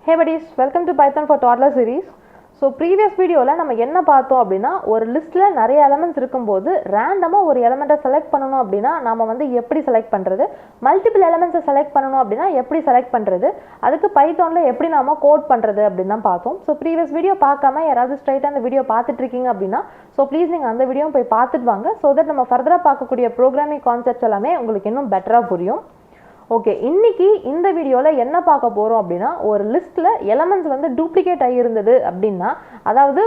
Hey buddies, welcome to Python for Toddler series. So previous video la நம்ம என்ன பார்த்தோம் அப்படினா ஒரு லிஸ்ட்ல நிறைய எலிமெண்ட்ஸ் இருக்கும்போது ரேண்டமா ஒரு எலிமெண்ட்டை செலக்ட் பண்ணனும் அப்படினா நாம வந்து எப்படி செலக்ட் பண்றது, மல்டிபிள் எலிமெண்ட்ஸை செலக்ட் பண்ணனும் அப்படினா எப்படி செலக்ட் பண்றது, அதுக்கு பைத்தான்ல எப்படி நாம கோட் பண்றது அப்படினு தான் பார்த்தோம். So previous video பார்க்காம யாராவது ஸ்ட்ரைட்டா அந்த வீடியோ பார்த்துட்டு இருக்கீங்க அப்படினா so please நீங்க அந்த வீடியோவை போய் பார்த்துட்டு வாங்க so that நம்ம ஃபர்தரா பார்க்கக்கூடிய ப்ரோகிராமிங் கான்செப்ட்ஸ் எல்லாமே உங்களுக்கு இன்னும் பெட்டரா புரியும். ஓகே, இன்னைக்கு இந்த வீடியோல என்ன பார்க்க போறோம் அப்படினா ஒரு லிஸ்ட்ல எலிமெண்ட்ஸ் வந்து டூப்ளிகேட் ஆகி இருந்தது அப்படினா அதாவது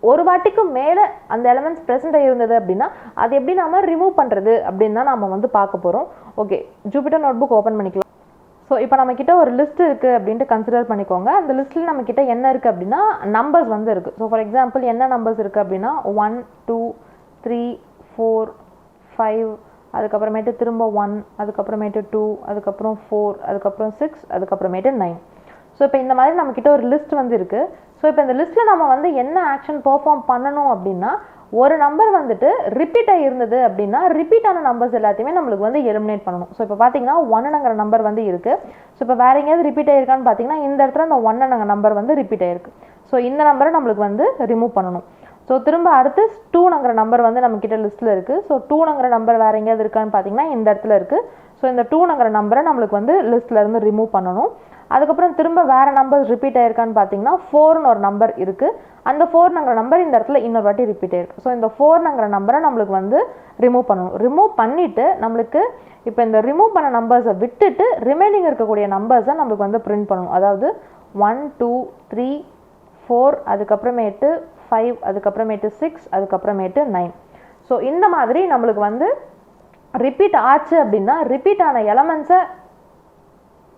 ஒரு வாட்டிக்கு மேல அந்த எலிமெண்ட்ஸ் பிரசன்ட் ஆகி இருந்தது அப்படினா அது எப்படி நாம ரிமூவ் பண்றது அப்படினு தான் நாம வந்து பார்க்க போறோம். ஓகே, ஜூபிட்டர் நோட்புக் ஓபன் பண்ணிக்கலாம். ஸோ இப்போ நம்ம கிட்ட ஒரு லிஸ்ட் இருக்கு அப்படின்ட்டு கன்சிடர் பண்ணிக்கோங்க. அந்த லிஸ்ட்ல நம்ம கிட்ட என்ன இருக்கு அப்படின்னா நம்பர்ஸ் வந்து இருக்கு. ஸோ ஃபார் எக்ஸாம்பிள் என்ன நம்பர்ஸ் இருக்கு அப்படின்னா 1 2 3 4 5 அதுக்கப்புறமேட்டு திரும்ப 1 அதுக்கப்புறமேட்டு 2 அதுக்கப்புறம் 4 அதுக்கப்புறம் 6 அதுக்கப்புறமேட்டு 9. ஸோ இப்போ இந்த மாதிரி நம்ம கிட்ட ஒரு லிஸ்ட் வந்து இருக்கு. ஸோ இப்போ இந்த லிஸ்ட்ல நம்ம வந்து என்ன ஆக்ஷன் பெர்ஃபார்ம் பண்ணணும் அப்படின்னா ஒரு நம்பர் வந்துட்டு ரிப்பீட் ஆகி இருந்தது அப்படின்னா ரிப்பீட் ஆன நம்பர்ஸ் எல்லாத்தையுமே நம்மளுக்கு வந்து எலிமினேட் பண்ணணும். ஸோ இப்போ பார்த்தீங்கன்னா 1ங்கிற நம்பர் வந்து இருக்கு. ஸோ இப்போ வேற எங்கேயாவது ரிப்பீட் ஆயிருக்கான்னு பார்த்தீங்கன்னா இந்த இடத்துல அந்த 1ங்கிற நம்பர் வந்து ரிப்பீட் ஆயிருக்கு. ஸோ இந்த நம்பரை நம்மளுக்கு வந்து ரிமூவ் பண்ணணும். ஸோ திரும்ப அடுத்து 2ங்கிற நம்பர் வந்து நம்ம கிட்ட லிஸ்ட்ல இருக்கு. ஸோ 2ங்கிற நம்பர் வேற எங்கேயாவது இருக்கான்னு பார்த்தீங்கன்னா இந்த இடத்துல இருக்கு. ஸோ இந்த 2ங்கிற நம்பரை நம்மளுக்கு வந்து லிஸ்ட்ல இருந்து ரிமூவ் பண்ணணும். அதுக்கப்புறம் திரும்ப வேற நம்பர் ரிப்பீட் ஆயிருக்கான்னு பார்த்தீங்கன்னா 4ன்னு ஒரு நம்பர் இருக்கு. அந்த 4ங்கிற நம்பர் இந்த இடத்துல இன்னொரு வாட்டி ரிப்பீட் ஆயிருக்கு. ஸோ இந்த 4ங்கிற நம்பரை நம்மளுக்கு வந்து ரிமூவ் பண்ணணும். ரிமூவ் பண்ணிட்டு நம்மளுக்கு இப்போ இந்த ரிமூவ் பண்ண நம்பர்ஸை விட்டுட்டு ரிமைனிங் இருக்கக்கூடிய நம்பர்ஸை நம்மளுக்கு வந்து பிரிண்ட் பண்ணணும். அதாவது 1 2 3 4 அதுக்கப்புறமேட்டு 5 அதுக்கப்புறமேட்டு 6 அதுக்கப்புறமேட்டு 9. ஸோ இந்த மாதிரி நம்மளுக்கு வந்து ரிப்பீட் ஆச்சு அப்படின்னா ரிப்பீட் ஆன எலமெண்ட்ஸை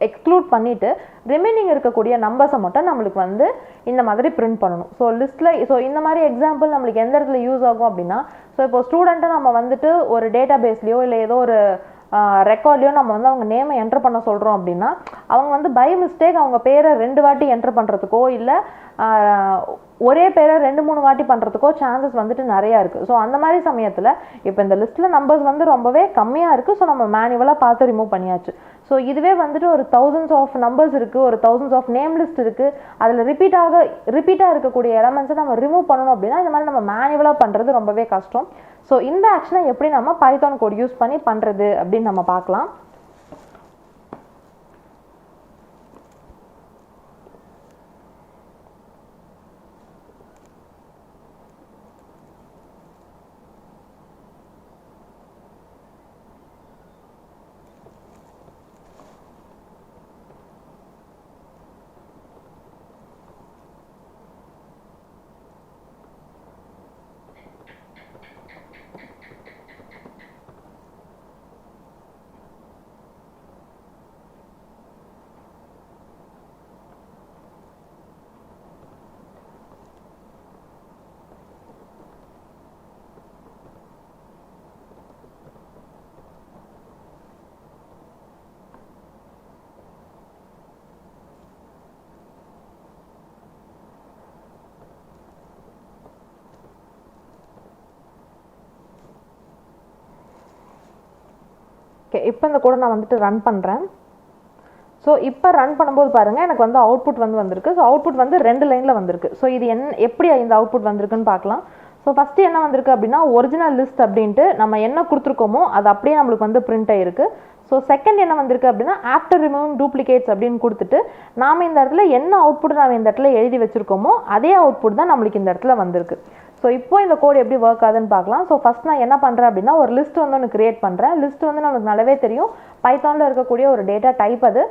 எக்ஸ்க்ளூட் பண்ணிட்டு ரிமைனிங் இருக்கக்கூடிய நம்பர்ஸை மட்டும் நம்மளுக்கு வந்து இந்த மாதிரி பிரிண்ட் பண்ணணும். ஸோ லிஸ்ட்ல ஸோ இந்த மாதிரி எக்ஸாம்பிள் நம்மளுக்கு எந்த இடத்துல யூஸ் ஆகும் அப்படின்னா ஸோ இப்போ ஸ்டூடெண்ட்டை நம்ம வந்துட்டு ஒரு டேட்டா பேஸ்லையோ இல்லை ஏதோ ஒரு ரெக்கார்ட்லையோ நம்ம வந்து அவங்க நேமை என்டர் பண்ண சொல்கிறோம் அப்படின்னா அவங்க வந்து பை மிஸ்டேக் அவங்க பேரை 2 வாட்டி என்டர் பண்ணுறதுக்கோ இல்லை ஒரே பேரை 2-3 வாட்டி பண்ணுறதுக்கோ சான்சஸ் வந்துட்டு நிறையா இருக்குது. ஸோ அந்த மாதிரி சமயத்தில் இப்போ இந்த லிஸ்ட்டில் நம்பர்ஸ் வந்து ரொம்பவே கம்மியாக இருக்குது. ஸோ நம்ம மேனுவலாக பார்த்து ரிமூவ் பண்ணியாச்சு. ஸோ இதுவே வந்துட்டு ஒரு thousands ஆஃப் நம்பர்ஸ் இருக்குது, ஒரு thousands ஆஃப் நேம் லிஸ்ட் இருக்குது, அதில் ரிப்பீட்டாக இருக்கக்கூடிய எலமெண்ட்ஸை நம்ம ரிமூவ் பண்ணணும் அப்படின்னா இந்த மாதிரி நம்ம மேனுவலாக பண்ணுறது ரொம்பவே கஷ்டம். ஸோ இந்த ஆக்ஷனை எப்படி நம்ம பைத்தான் கோட் யூஸ் பண்ணி பண்ணுறது அப்படின்னு நம்ம பார்க்கலாம். இப்போ இந்த கூட நான் வந்துட்டு ரன் பண்ணுறேன். ஸோ இப்போ ரன் பண்ணும்போது பாருங்கள் எனக்கு வந்து அவுட்புட் வந்து வந்திருக்கு. ஸோ அவுட்புட் வந்து 2 லைனில் வந்திருக்கு. ஸோ இது எப்படி இந்த அவுட்புட் வந்திருக்குன்னு பார்க்கலாம். ஸோ ஃபஸ்ட்டு என்ன வந்திருக்கு அப்படின்னா ஒரிஜினல் லிஸ்ட் அப்படின்ட்டு நம்ம என்ன கொடுத்துருக்கோமோ அது அப்படியே நம்மளுக்கு வந்து பிரிண்ட் ஆகிருக்கு. ஸோ செகண்ட் என்ன வந்திருக்கு அப்படின்னா ஆஃப்டர் ரிமூவிங் டூப்ளிகேட்ஸ் அப்படின்னு கொடுத்துட்டு நாம் இந்த இடத்துல என்ன அவுட்புட் நாம் இந்த இடத்துல எழுதி வச்சுருக்கோமோ அதே அவுட்புட் தான் நம்மளுக்கு இந்த இடத்துல வந்திருக்கு. ஸோ இப்போ இந்த கோட் எப்படி ஒர்க் ஆகுதுன்னு பார்க்கலாம். ஸோ ஃபஸ்ட் நான் என்ன பண்ணுறேன் அப்படின்னா ஒரு லிஸ்ட் வந்து ஒன்று கிரியேட் பண்ணுறேன். லிஸ்ட் வந்து நமக்கு நல்லாவே தெரியும் பைத்தானில் இருக்கக்கூடிய ஒரு டேட்டா டைப் அது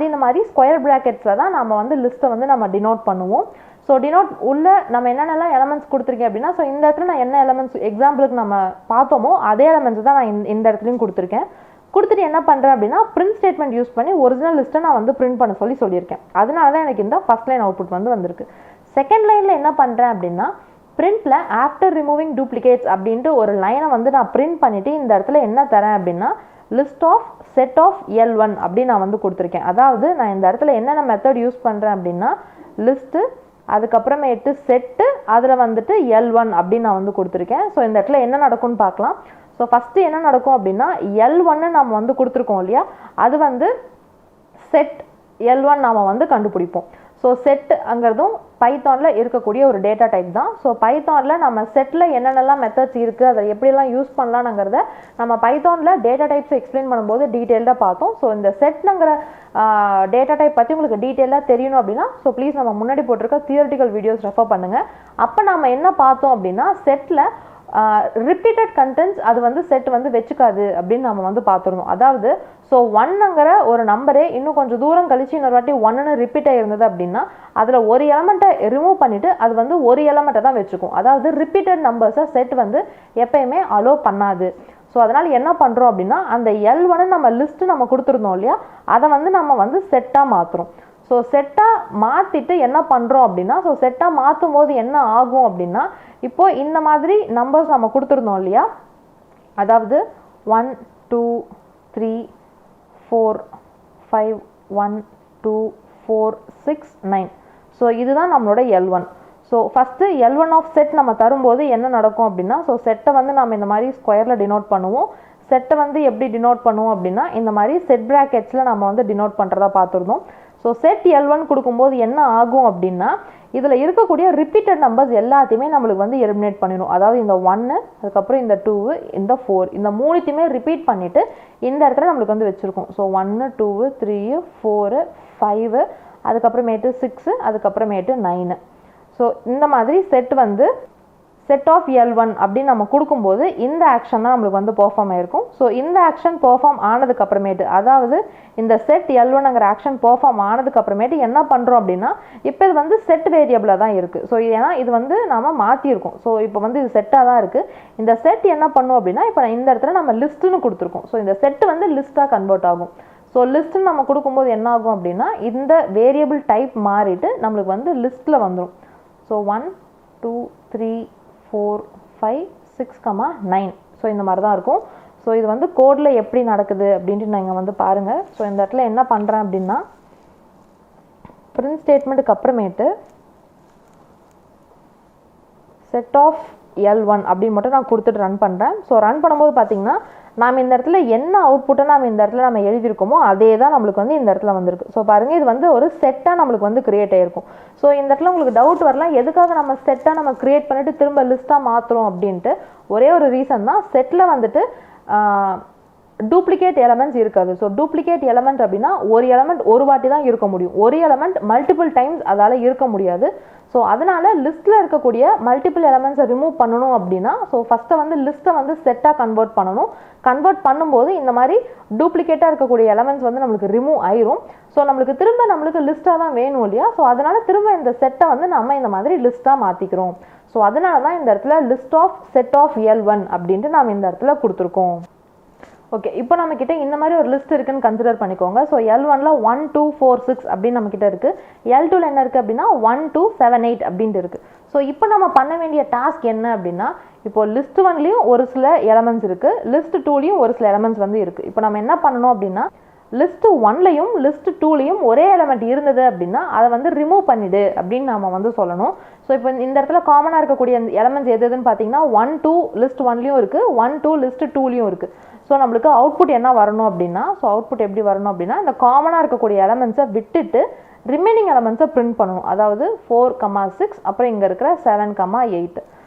இந்த மாதிரி ஸ்கொயர் ப்ராக்கெட்ஸில் தான் நம்ம வந்து லிஸ்ட்டை வந்து நம்ம டினோட் பண்ணுவோம். ஸோ டினோட் உள்ள நம்ம என்னென்னலாம் எலமெண்ட்ஸ் கொடுத்துருக்கேன் அப்படின்னா ஸோ இந்த இடத்துல நான் என்ன எலமெண்ட்ஸ் எக்ஸாம்பிளுக்கு நம்ம பார்த்தோமோ அதே எலமெண்ட்ஸ் தான் நான் இந்த இடத்துலையும் கொடுத்துருக்கேன். கொடுத்துட்டு என்ன பண்ணுறேன் அப்படின்னா பிரிண்ட் ஸ்டேட்மெண்ட் யூஸ் பண்ணி ஒரிஜினல் லிஸ்ட்டை நான் வந்து பிரிண்ட் பண்ண சொல்லியிருக்கேன். அதனால தான் எனக்கு இந்த ஃபர்ஸ்ட் லைன் அவுட்புட் வந்து வந்திருக்கு. செகண்ட் லைனில் என்ன பண்ணுறேன் அப்படின்னா பிரிண்ட்ல ஆஃப்டர் ரிமூவிங் டூப்ளிகேட்ஸ் அப்படின்ட்டு ஒரு லைனை வந்து நான் பிரிண்ட் பண்ணிட்டு இந்த இடத்துல என்ன தரேன் அப்படின்னா list of set of L1 அப்படின்னு நான் வந்து கொடுத்துருக்கேன். அதாவது நான் இந்த இடத்துல என்னென்ன மெத்தட் யூஸ் பண்ணுறேன் அப்படின்னா லிஸ்ட்டு அதுக்கப்புறமேட்டு செட்டு அதில் வந்துட்டு L1 அப்படின்னு நான் வந்து கொடுத்துருக்கேன். ஸோ இந்த இடத்துல என்ன நடக்கும்னு பார்க்கலாம். ஸோ ஃபஸ்ட்டு என்ன நடக்கும் அப்படின்னா L1 நம்ம வந்து கொடுத்துருக்கோம் இல்லையா, அது வந்து செட் L1 நாம வந்து கண்டுபிடிப்போம். ஸோ செட்டுங்கிறதும் பைத்தானில் இருக்கக்கூடிய ஒரு டேட்டா டைப் தான். ஸோ பைத்தானில் நம்ம செட்டில் என்னென்னலாம் மெத்தட்ஸ் இருக்குது, அதை எப்படிலாம் யூஸ் பண்ணலாம்ங்கிறத நம்ம பைத்தானில் டேட்டா டைப்ஸ் எக்ஸ்பிளைன் பண்ணும்போது டீட்டெயில்டாக பார்த்தோம். ஸோ இந்த செட்னுங்கிற டேட்டா டைப் பற்றி உங்களுக்கு டீட்டெயிலாக தெரியணும் அப்படின்னா ஸோ ப்ளீஸ் நம்ம முன்னாடி போட்டிருக்க தியரிட்டிக்கல் வீடியோஸ் ரெஃபர் பண்ணுங்கள். அப்போ நம்ம என்ன பார்த்தோம் அப்படின்னா செட்டில் ரிப்பீட்டட் கண்டென்ட்ஸ் அது வந்து செட் வந்து வச்சுக்காது அப்படின்னு நம்ம வந்து பார்த்துருந்தோம். அதாவது ஸோ ஒன்னுங்கிற ஒரு நம்பரே இன்னும் கொஞ்சம் தூரம் கழிச்சு இன்னொரு வாட்டி ஒன்னு ரிப்பீட் ஆகிருந்தது அப்படின்னா அதில் ஒரு எலமெண்ட்டை ரிமூவ் பண்ணிவிட்டு அது வந்து ஒரு எலமெண்ட்டை தான் வச்சுக்கும். அதாவது ரிப்பீட்டட் நம்பர்ஸை செட் வந்து எப்பயுமே அலோ பண்ணாது. ஸோ அதனால் என்ன பண்ணுறோம் அப்படின்னா அந்த L1 நம்ம லிஸ்ட்டு நம்ம கொடுத்துருந்தோம் இல்லையா, அதை வந்து நம்ம வந்து செட்டாக மாற்றுறோம். ஸோ செட்டாக மாற்றிட்டு என்ன பண்ணுறோம் அப்படின்னா ஸோ செட்டாக மாற்றும் போது என்ன ஆகும் அப்படின்னா இப்போது இந்த மாதிரி நம்பர்ஸ் நம்ம கொடுத்துருந்தோம் இல்லையா, அதாவது 1 2 3 4 5 1 2 4 6 9. ஸோ இதுதான் நம்மளோட L1. So first L1 of set நம்ம தரும்போது என்ன நடக்கும் அப்படின்னா ஸோ செட்டை வந்து நம்ம இந்த மாதிரி ஸ்கொயரில் டினோட் பண்ணுவோம். செட்டை வந்து எப்படி டினோட் பண்ணுவோம் அப்படின்னா இந்த மாதிரி செட் ப்ராக்கெட்ஸில் நம்ம வந்து டினோட் பண்ணுறதா பார்த்துருந்தோம். ஸோ செட் L1 கொடுக்கும்போது என்ன ஆகும் அப்படின்னா இதில் இருக்கக்கூடிய ரிப்பீட்டட் நம்பர்ஸ் எல்லாத்தையுமே நம்மளுக்கு வந்து எலிமினேட் பண்ணிடும். அதாவது இந்த 1 அதுக்கப்புறம் இந்த 2 இந்த 4 இந்த மூணுத்தையுமே ரிப்பீட் பண்ணிவிட்டு இந்த இடத்துல நம்மளுக்கு வந்து வச்சுருக்கோம். ஸோ 1 2 3 4 5 அதுக்கப்புறமேட்டு 6 அதுக்கப்புறமேட்டு 9. ஸோ இந்த மாதிரி செட் வந்து செட் ஆஃப் L1 அப்படின்னு நம்ம கொடுக்கும்போது இந்த ஆக்ஷன் தான் நம்மளுக்கு வந்து பெர்ஃபார்ம் ஆயிருக்கும். ஸோ இந்த ஆக்ஷன் பெர்ஃபார்ம் ஆனதுக்கு அப்புறமேட்டு அதாவது இந்த செட் L1ங்கிற ஆக்ஷன் பெர்ஃபார்ம் ஆனதுக்கு அப்புறமேட்டு என்ன பண்ணுறோம் அப்படின்னா இப்போ இது வந்து செட் வேரியபிளாக தான் இருக்குது. ஸோ ஏன்னா இது வந்து நம்ம மாற்றிருக்கோம். ஸோ இப்போ வந்து இது செட்டாக தான் இருக்குது. இந்த செட் என்ன பண்ணும் அப்படின்னா இப்போ இந்த இடத்துல நம்ம லிஸ்ட்டுன்னு கொடுத்துருக்கோம். ஸோ இந்த செட் வந்து லிஸ்ட்டாக கன்வெர்ட் ஆகும். ஸோ லிஸ்ட்டுன்னு நம்ம கொடுக்கும்போது என்ன ஆகும் அப்படின்னா இந்த வேரியபிள் டைப் மாறிட்டு நம்மளுக்கு வந்து லிஸ்ட்டில் வந்துடும். ஸோ 1 2 3 4 5 6 9. ஸோ இந்த மாதிரி தான் இருக்கும். ஸோ இது வந்து கோடில் எப்படி நடக்குது அப்படின்ட்டு நீங்கள் வந்து பாருங்கள். ஸோ இந்த இடத்துல என்ன பண்ணுறேன் அப்படின்னா பிரிண்ட் ஸ்டேட்மெண்ட்டுக்கு அப்புறமேட்டு செட் ஆஃப் L1 அப்படின்னு மட்டும் நான் கொடுத்துட்டு ரன் பண்ணுறேன். ஸோ ரன் பண்ணும்போது பார்த்தீங்கன்னா நாம் இந்த இடத்துல என்ன அவுட்புட்டை நம்ம இந்த இடத்துல நம்ம எழுதியிருக்கோமோ அதே தான் நம்மளுக்கு வந்து இந்த இடத்துல வந்திருக்கு. ஸோ பாருங்கள் இது வந்து ஒரு செட்டாக நம்மளுக்கு வந்து கிரியேட் ஆகிருக்கும். ஸோ இந்த இடத்துல உங்களுக்கு டவுட் வரலாம் எதுக்காக நம்ம செட்டாக நம்ம கிரியேட் பண்ணிவிட்டு திரும்ப லிஸ்ட்டாக மாற்றுறோம் அப்படின்ட்டு. ஒரே ஒரு ரீசன் தான், செட்டில் வந்துட்டு டூப்ளிகேட் எலமெண்ட்ஸ் இருக்காது. ஸோ டூப்ளிகேட் எலமெண்ட் அப்படின்னா ஒரு எலமெண்ட் ஒரு வாட்டி தான் இருக்க முடியும். ஒரு எலமெண்ட் மல்டிபிள் டைம்ஸ் அதால் இருக்க முடியாது. ஸோ அதனால் லிஸ்ட்டில் இருக்கக்கூடிய மல்டிபிள் எலமெண்ட்ஸை ரிமூவ் பண்ணணும் அப்படின்னா ஸோ ஃபஸ்ட்டை வந்து லிஸ்ட்டை வந்து செட்டாக கன்வெர்ட் பண்ணணும். கன்வெர்ட் பண்ணும்போது இந்த மாதிரி டூப்ளிகேட்டாக இருக்கக்கூடிய எலமெண்ட்ஸ் வந்து நம்மளுக்கு ரிமூவ் ஆயிரும். ஸோ நம்மளுக்கு லிஸ்ட்டாக தான் வேணும் இல்லையா. ஸோ அதனால் திரும்ப இந்த செட்டை வந்து நம்ம இந்த மாதிரி லிஸ்ட்டாக மாற்றிக்கிறோம். ஸோ அதனால தான் இந்த இடத்துல list of set of L1 அப்படின்ட்டு நாம் இந்த இடத்துல கொடுத்துருக்கோம். ஓகே, இப்போ நம்மக்கிட்ட இந்த மாதிரி ஒரு லிஸ்ட் இருக்குன்னு கன்சிடர் பண்ணிக்கோங்க. ஸோ L1ல 1 2 4 6 அப்படின்னு நம்மக்கிட்ட இருக்குது. L2ல என்ன இருக்குது அப்படின்னா 1 2 7 8 அப்படின்ட்டு இருக்குது. ஸோ இப்போ நம்ம பண்ண வேண்டிய டாஸ்க் என்ன அப்படின்னா இப்போ லிஸ்ட் 1லையும் ஒரு சில எலமெண்ட்ஸ் இருக்குது, லிஸ்ட் 2லையும் ஒரு சில எலமெண்ட்ஸ் வந்து இருக்குது. இப்போ நம்ம என்ன பண்ணணும் அப்படின்னா லிஸ்ட் 1லையும் லிஸ்ட் 2லையும் ஒரே எலமெண்ட் இருந்தது அப்படின்னா அதை வந்து ரிமூவ் பண்ணிடு அப்படின்னு நம்ம வந்து சொல்லணும். ஸோ இப்போ இந்த இடத்துல காமனாக இருக்கக்கூடிய எலமெண்ட்ஸ் எதுன்னு பார்த்தீங்கன்னா 1 2 லிஸ்ட் 1லையும் இருக்குது, 1 2 லிஸ்ட் 2லையும் இருக்குது. ஸோ நம்மளுக்கு அவுட்புட் என்ன வரணும் அப்படின்னா ஸோ அவுட்புட் எப்படி வரணும் அப்படின்னா இந்த காமனாக இருக்கக்கூடிய எலமெண்ட்ஸை விட்டுட்டு ரிமைனிங் எலமெண்ட்ஸை பிரிண்ட் பண்ணணும். அதாவது 4 6 அப்புறம் இங்கே இருக்கிற 7 8.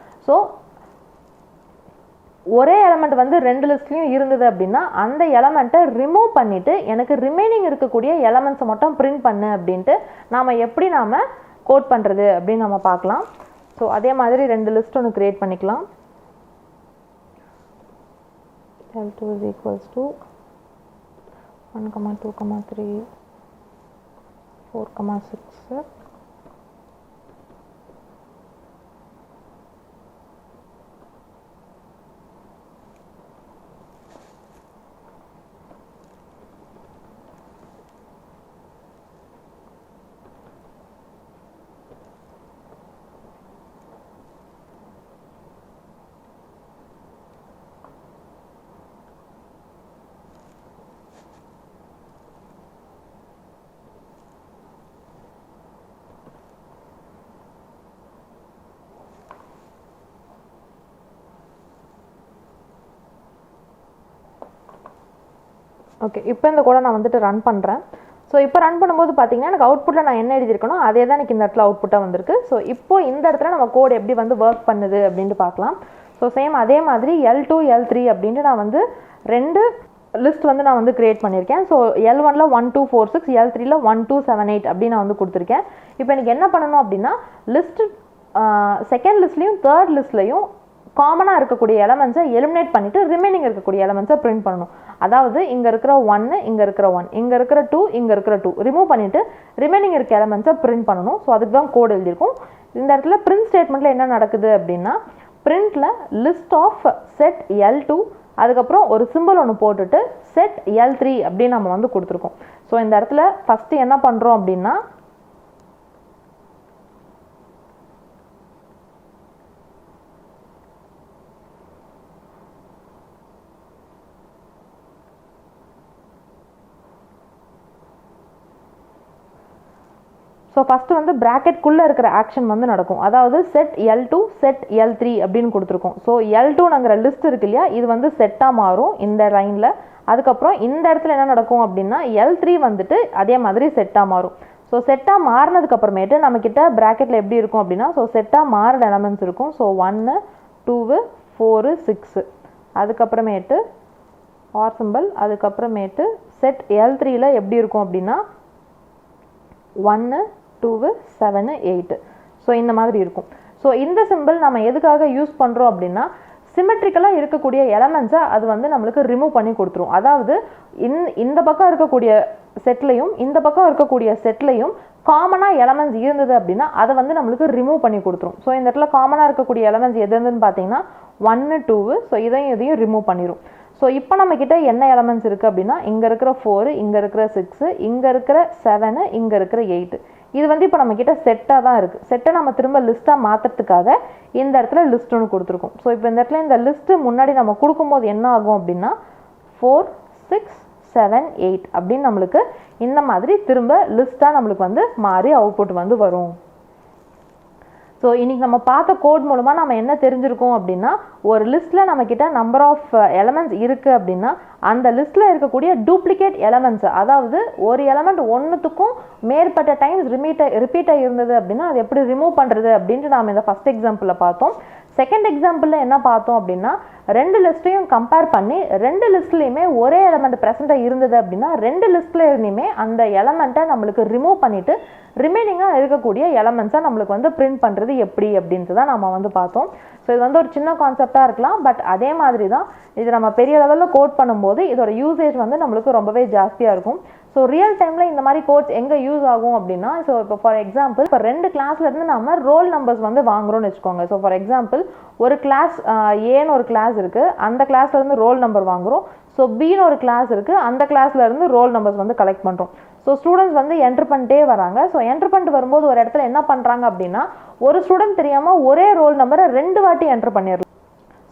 ஸோ ஒரே எலமெண்ட் வந்து ரெண்டு லிஸ்ட்லையும் இருந்தது அப்படின்னா அந்த எலமெண்ட்டை ரிமூவ் பண்ணிவிட்டு எனக்கு ரிமைனிங் இருக்கக்கூடிய எலமெண்ட்ஸை மட்டும் பிரிண்ட் பண்ணு அப்படின்ட்டு நாம் எப்படி நாம் கோட் பண்ணுறது அப்படின்னு நம்ம பார்க்கலாம். ஸோ அதே மாதிரி ரெண்டு லிஸ்ட் ஒன்று க்ரியேட் பண்ணிக்கலாம். L2 is equals to 1 2 3 4 6. Okay, இப்போ இந்த கூட நான் வந்துட்டு ரன் பண்ணுறேன். ஸோ ஸோ இப்போ ரன் பண்ணும்போது பார்த்தீங்கன்னா எனக்கு அவுட்புட்டில் நான் என்ன எழுதியிருக்கணும் அதே தான் எனக்கு இந்த இடத்துல அவுட்புட்டாக வந்திருக்கு. ஸோ இப்போ இந்த இடத்துல நம்ம கோட் எப்படி வந்து ஒர்க் பண்ணுது அப்படின்ட்டு பார்க்கலாம். ஸோ சேம் அதே மாதிரி L2 L3 அப்படின்ட்டு நான் வந்து 2 லிஸ்ட் வந்து நான் வந்து கிரியேட் பண்ணியிருக்கேன். ஸோ L1ல 1 2 4 6, L3ல 1 2 7 8 அப்படின்னு நான் வந்து கொடுத்துருக்கேன். இப்போ எனக்கு என்ன பண்ணணும் அப்படின்னா லிஸ்ட் செகண்ட் லிஸ்ட்லையும் தேர்ட் லிஸ்ட்லையும் காமனாக இருக்கக்கூடிய எலமெண்ட்ஸை எலிமினேட் பண்ணிவிட்டு ரிமைனிங் இருக்கக்கூடிய எலமெண்ட்ஸை பிரிண்ட் பண்ணணும். அதாவது இங்கே இருக்கிற 1 இங்கே இருக்கிற 1 இங்கே இருக்கிற 2 இங்கே இருக்கிற 2 ரிமூவ் பண்ணிவிட்டு ரிமைனிங் இருக்க எலமெண்ட்ஸை பிரிண்ட் பண்ணணும். ஸோ அதுக்கு தான் கோட் எழுதியிருக்கும். இந்த இடத்துல பிரிண்ட் ஸ்டேட்மெண்ட்டில் என்ன நடக்குது அப்படின்னா பிரிண்டில் லிஸ்ட் ஆஃப் செட் L2 அதுக்கப்புறம் ஒரு சிம்பிள் ஒன்று போட்டுட்டு செட் L3 அப்படின்னு நம்ம வந்து கொடுத்துருக்கோம். ஸோ இந்த இடத்துல ஃபஸ்ட்டு என்ன பண்ணுறோம் அப்படின்னா ஸோ ஃபஸ்ட்டு வந்து ப்ராக்கெட்குள்ளே இருக்கிற ஆக்ஷன் வந்து நடக்கும். அதாவது செட் L2 செட் L3 அப்படின்னு கொடுத்துருக்கோம். ஸோ L2ங்கிற லிஸ்ட் இருக்கு இல்லையா, இது வந்து செட்டாக மாறும் இந்த லைனில். அதுக்கப்புறம் இந்த இடத்துல என்ன நடக்கும் அப்படின்னா L3 வந்துட்டு அதே மாதிரி செட்டாக மாறும். ஸோ செட்டாக மாறினதுக்கு அப்புறமேட்டு நம்மக்கிட்ட ப்ராக்கெட்டில் எப்படி இருக்கும் அப்படின்னா ஸோ செட்டாக மாறுற எலமெண்ட்ஸ் இருக்கும். ஸோ 1 2 4 6 அதுக்கப்புறமேட்டு ஆர் சிம்பிள். அதுக்கப்புறமேட்டு செட் L3ல எப்படி இருக்கும் அப்படின்னா 1 2 7 8. ஸோ இந்த மாதிரி இருக்கும். ஸோ இந்த சிம்பிள் நம்ம எதுக்காக யூஸ் பண்ணுறோம் அப்படின்னா சிமெட்ரிக்கலாக இருக்கக்கூடிய எலமெண்ட்ஸை அது வந்து நம்மளுக்கு ரிமூவ் பண்ணி கொடுத்துரும். அதாவது இந்த பக்கம் இருக்கக்கூடிய செட்லையும் இந்த பக்கம் இருக்கக்கூடிய செட்லையும் காமனாக எலமெண்ட்ஸ் இருந்தது அப்படின்னா அதை வந்து நம்மளுக்கு ரிமூவ் பண்ணி கொடுத்துரும். ஸோ இந்த இடத்துல காமனாக இருக்கக்கூடிய எலமெண்ட்ஸ் எதுன்னு பார்த்தீங்கன்னா 1 2 ஸோ இதையும் ரிமூவ் பண்ணிடும். ஸோ இப்போ நம்மக்கிட்ட என்ன எலமெண்ட்ஸ் இருக்குது அப்படின்னா இங்கே இருக்கிற 4 இங்கே இருக்கிற 6 இங்கே இருக்கிற 7 இங்கே இருக்கிற 8. இது வந்து இப்போ நம்மக்கிட்ட செட்டாக தான் இருக்குது. செட்டை நம்ம திரும்ப லிஸ்ட்டாக மாற்றுறதுக்காக இந்த இடத்துல லிஸ்ட் ஒன்று கொடுத்துருக்கோம். ஸோ இப்போ இந்த இடத்துல இந்த லிஸ்ட்டு முன்னாடி நம்ம கொடுக்கும்போது என்ன ஆகும் அப்படின்னா 4 6 7 8 அப்படின்னு நம்மளுக்கு இந்த மாதிரி திரும்ப லிஸ்ட்டாக நம்மளுக்கு வந்து மாறி அவுட்புட் வந்து வரும். ஸோ இன்றைக்கி நம்ம பார்த்த கோட் மூலமாக நம்ம என்ன தெரிஞ்சிருக்கோம் அப்படின்னா ஒரு லிஸ்ட்டில் நம்மக்கிட்ட நம்பர் ஆஃப் எலமெண்ட்ஸ் இருக்குது அப்படின்னா அந்த லிஸ்ட்டில் இருக்கக்கூடிய டூப்ளிகேட் எலமெண்ட்ஸ், அதாவது ஒரு எலமெண்ட் ஒன்றுத்துக்கும் மேற்பட்ட டைம்ஸ் ரிப்பீட்டாக இருந்தது அப்படின்னா அது எப்படி ரிமூவ் பண்ணுறது அப்படின்ட்டு நாம் இந்த ஃபஸ்ட் எக்ஸாம்பிளில் பார்த்தோம். செகண்ட் எக்ஸாம்பிளில் என்ன பார்த்தோம் அப்படின்னா 2 லிஸ்ட்டையும் கம்பேர் பண்ணி 2 லிஸ்ட்லேயுமே ஒரே எலமெண்ட் ப்ரெசென்ட்டாக இருந்தது அப்படின்னா 2 லிஸ்ட்லேயுமே அந்த எலமெண்ட்டை நம்மளுக்கு ரிமூவ் பண்ணிவிட்டு ரிமைனிங்காக இருக்கக்கூடிய எலமெண்ட்ஸை நம்மளுக்கு வந்து பிரிண்ட் பண்ணுறது எப்படி அப்படின்ட்டு தான் நம்ம வந்து பார்த்தோம். ஸோ இது வந்து ஒரு சின்ன கான்செப்டாக இருக்கலாம், பட் அதே மாதிரி தான் இது நம்ம பெரிய லெவலில் கோட் பண்ணும்போது இதோட யூசேஜ் வந்து நம்மளுக்கு ரொம்பவே ஜாஸ்தியாக இருக்கும். ஸோ ரியல் டைமில் இந்த மாதிரி கோட்ஸ் எங்கே யூஸ் ஆகும் அப்படின்னா ஸோ இப்போ ஃபார் எக்ஸாம்பிள் இப்போ 2 கிளாஸ்லேருந்து நம்ம ரோல் நம்பர்ஸ் வந்து வாங்குறோம்னு வச்சுக்கோங்க. ஸோ ஃபார் எக்ஸாம்பிள் ஒரு கிளாஸ் ஏன்னு ஒரு கிளாஸ் இருக்குது, அந்த கிளாஸ்லேருந்து ரோல் நம்பர் வாங்குகிறோம். ஸோ பின்னு ஒரு கிளாஸ் இருக்குது, அந்த கிளாஸ்லேருந்து ரோல் நம்பர்ஸ் வந்து கலெக்ட் பண்ணுறோம். ஸோ ஸ்டூடெண்ட்ஸ் வந்து என்ட்ரு பண்ணிட்டே வராங்க. ஸோ என்ட்ரு பண்ணிட்டு வரும்போது ஒரு இடத்துல என்ன பண்ணுறாங்க அப்படின்னா ஒரு ஸ்டூடெண்ட் தெரியாமல் ஒரே ரோல் நம்பரை 2 வாட்டி என்ட்ரு பண்ணிடலாம்.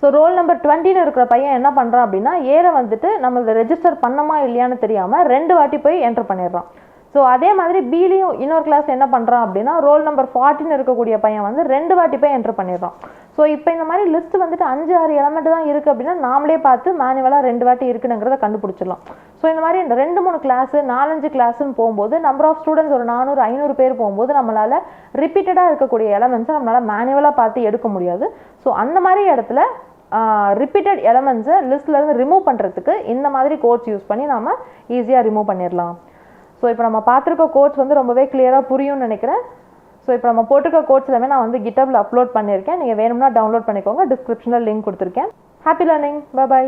ஸோ ரோல் நம்பர் 20ன்னு இருக்கிற பையன் என்ன பண்ணுறான் அப்படின்னா ஏரை வந்துட்டு நம்ம ரெஜிஸ்டர் பண்ணமா இல்லையான்னு தெரியாமல் 2 வாட்டி போய் என்ட்ரு பண்ணிடுறான். ஸோ அதே மாதிரி பிலையும் இன்னொரு கிளாஸ் என்ன பண்ணுறான் அப்படின்னா ரோல் நம்பர் 40ன்னு இருக்கக்கூடிய பையன் வந்து 2 வாட்டி போய் என்ட்ரு பண்ணிடுறான். ஸோ இப்போ இந்த மாதிரி லிஸ்ட் வந்துட்டு 5 6 எலமெண்ட் தான் இருக்குது அப்படின்னா நாமளே பார்த்து மேனுவலாக 2 வாட்டி இருக்குதுங்கிறத கண்டுபிடிச்சிடலாம். ஸோ இந்த மாதிரி 2 3 கிளாஸு 4 5 கிளாஸுன்னு போகும்போது நம்பர் ஆஃப் ஸ்டூடெண்ட்ஸ் ஒரு 400 500 பேர் போகும்போது நம்மளால் ரிப்பீட்டடாக இருக்கக்கூடிய எலமெண்ட்ஸை நம்மளால் மேனுவலாக பார்த்து எடுக்க முடியாது. ஸோ அந்த மாதிரி இடத்துல ரிப்பீட்டட் எலமெண்ட்ஸை லிஸ்ட்லேருந்து ரிமூவ் பண்ணுறதுக்கு இந்த மாதிரி கோட்ஸ் யூஸ் பண்ணி நம்ம ஈஸியாக ரிமூவ் பண்ணிடலாம். ஸோ இப்போ நம்ம பார்த்துருக்க கோட்ஸ் வந்து ரொம்பவே கிளியராக புரியும்னு நினைக்கிறேன். ஸோ இப்போ நம்ம போட்டிருக்க கோட்ஸ் எல்லாமே நான் வந்து GitHubல அப்லோட் பண்ணியிருக்கேன். நீங்கள் வேணும்னா டவுன்லோட் பண்ணிக்கோங்க. டிஸ்கிரிப்ஷனில் லிங்க் கொடுத்துருக்கேன். Happy learning. பை.